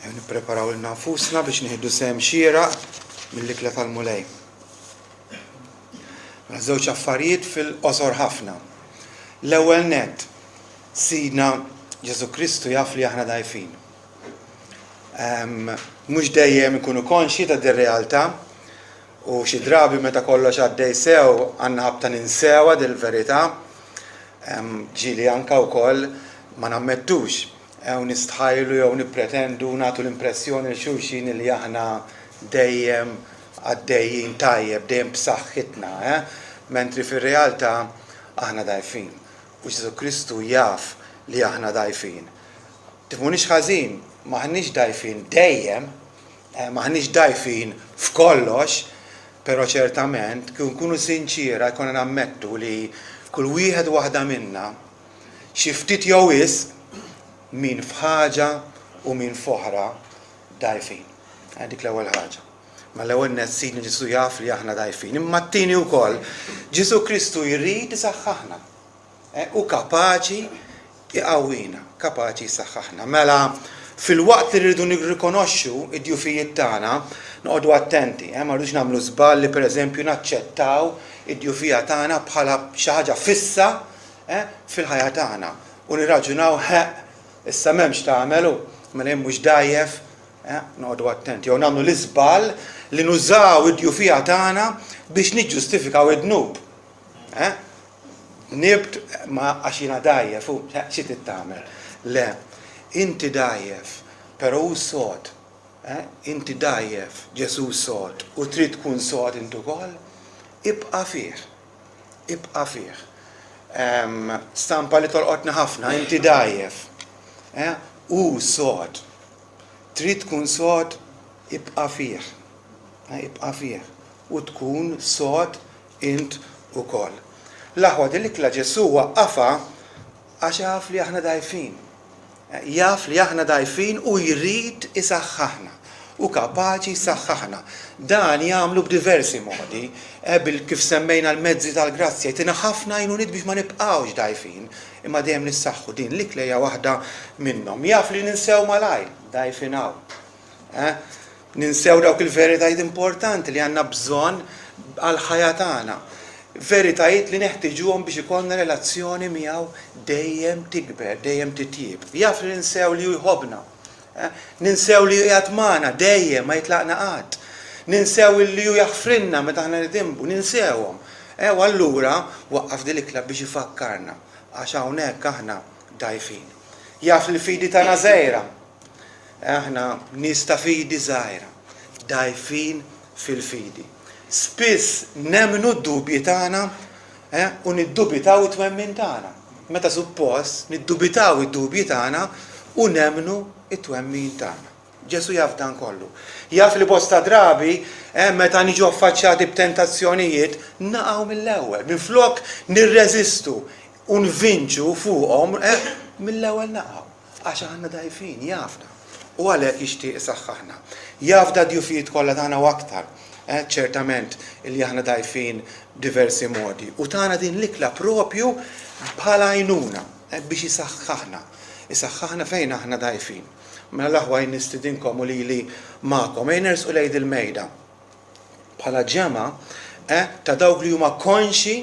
Nippreparaw il-nafusna biex nieħdu sehem xieraq mill-ikla tal-mulej. Żewġ affarijiet fil-qosor ħafna. L-ewwel nett, Sidna Ġesu Kristu jaf li aħna dgħajfin. Mhux dejjem ikunu konxi ta' dir-realtà u xi drabi meta kollox għaddej sew għandna ħabta ninsewha dil-verità. Ġieli anke wkoll ma nammettux. Nistħajlu jew nippretendu nagħtu l-impressjoni l xulxin li aħna dejjem għaddejjin tajjeb, dejjem b'saħħitna, mentri fir-realtà aħna dgħajfin. U Ġesu Kristu jaf li aħna dgħajfin. Tifhmunix ħażin, m'aħniex dgħajfin dejjem, m'aħniex dgħajfin f'kollox, però ċertament kien nkunu sinċira jkollna nammettu li kull wieħed waħda minna xi ftit jew wisq min f'ħaġa u min f'oħra dgħajfin. Dik l-ewwel ħaġa. Ma l-ewwel nett Sidna Ġesu jaf li aħna dgħajfin. Imma t-tieni wkoll Ġesu Kristu jrid isaħħaħna u kapaċi iqawwina, kapaċi jsaħħaħna. Mela fil-waqt li rridu nirrikonoxxu id-djufijiet tagħna, noqogħdu attenti, ma rridux nagħmlu żball li pereżempju naċċettaw id-djufija tagħna bħala xi ħaġa fissa fil-ħajja tagħna u nirraġunaw issa m'hemmx tagħmelu, mela hemm mhux dgħajjef, noqogħdu attenti. Jew nagħmlu l-iżball li nużaw id-djufija tagħna biex niġġustifikaw id-dnub. Nibt ma għax jiena dgħajjef u xi trid tagħmel. Le, inti dgħajjef, però hu sod. Inti dgħajjef, Ġesu sod u trid tkun sod inti wkoll, ibqa' fih. Ibqa' fih. Stampa li tolqotna ħafna, inti dgħajjef. U sod. Trid tkun sod, ibqa' fih. Ibqa' fih. U tkun sod int ukoll. L-aħwa l-ikla Ġesu waqqafha għax jaf li aħna dgħajfin. Jaf li aħna dgħajfin u jrid isaħħaħna u kapaċi jsaħħaħna. Dan jagħmlu b'diversi modi, kif semmejna l-mezzi tal-grazzja, jtina ħafna għajnuniet biex ma nibqgħux dgħajfin, imma dejjem nissaħħu din l-ikla hija waħda minnhom. Jaf li ninsew malajr, dgħajfinaw. Ninsew dawk il-veritajiet importanti li għandna bżonn għall-ħajja tagħna. Veritajiet li neħtieġuhom biex ikollna relazzjoni miegħu dejjem tikber, dejjem titjib. Jaf li ninsew li jħobbna. Ninsew li qiegħed magħna dejjem ma jitlaqna qatt. Ninsew li hu jaħfrinna meta aħna nidimbu, ninsewhom. U allura waqqaf din l-ikla biex ifakkarna għax hawnhekk aħna dgħajfin. Jaf li fidi tagħna żgħira. Aħna nies ta' fidi żgħira, dgħajfin fil-fidi. Spiss nemmnu d-dubji tagħna u niddubitaw it-twemmin tagħna. Meta suppost niddubitaw id-dubji tagħna u nemmnu it-twemmin tagħna. Ġesu jaf dan kollu. Jaf li bosta drabi, meta niġu affaċċjati b'tentazzjonijiet, naqgħu mill-ewwel. Minflok nirreżistu u nvinċu fuqhom, mill-ewwel naqgħu. Għax aħna dgħajfin, jafna. U għalhekk jixtieq isaħħaħna. Jaf da djufijiet kollha tagħna u aktar. Ċertament li aħna dgħajfin diversi modi. U tagħna din l-ikla propju bħala għajnuna biex isaħħaħna. Isaħħaħna fejn aħna dgħajfin. Mela l-aħwa nistidinkom u lili magħkom nersqu lejn il-mejda. Bħala ġema ta' dawk li huma konxi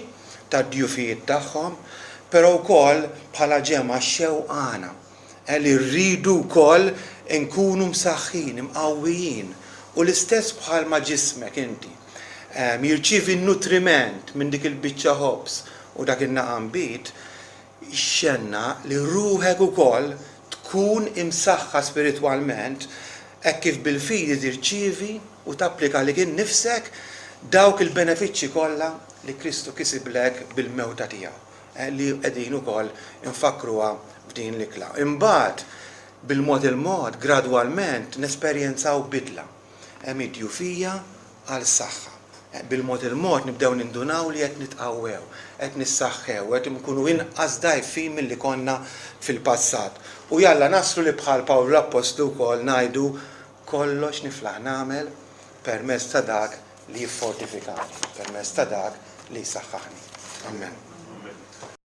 tad-djufijiet tagħhom, però wkoll bħala ġema xewqana li rridu wkoll nkunu msaħħin, imqawwijin. U l-istess bħalma ġismek inti jirċievi n-nutriment minn dik il-biċċa ħobs u dak in-naqam bit, xenna li ruħek ukoll tkun imsaħħa spiritwalment hekk kif bil-fidi tirċievi u tapplika li kien nifsek dawk il-benefiċċji kollha li Kristu kisiblek bil-mewta tiegħu li qegħdin ukoll infakruha f'din l-ikla. Imbagħad bil-mod il-mod gradwalment nesperjenzaw bidla. Hemm id-djufija għal saħħa. Bil-mod il-mod nibdew nindunaw li qed nitqawwew, qed nissaħħew, qed nkunu inqas dgħajfin milli konna fil-passat. U jalla naslu li bħal Pawlu l-Apostlu wkoll ngħidu kollox niflaħ nagħmel permezz ta' dak li jiffortifikani, permezz ta' dak li jsaħħaħni. Amen.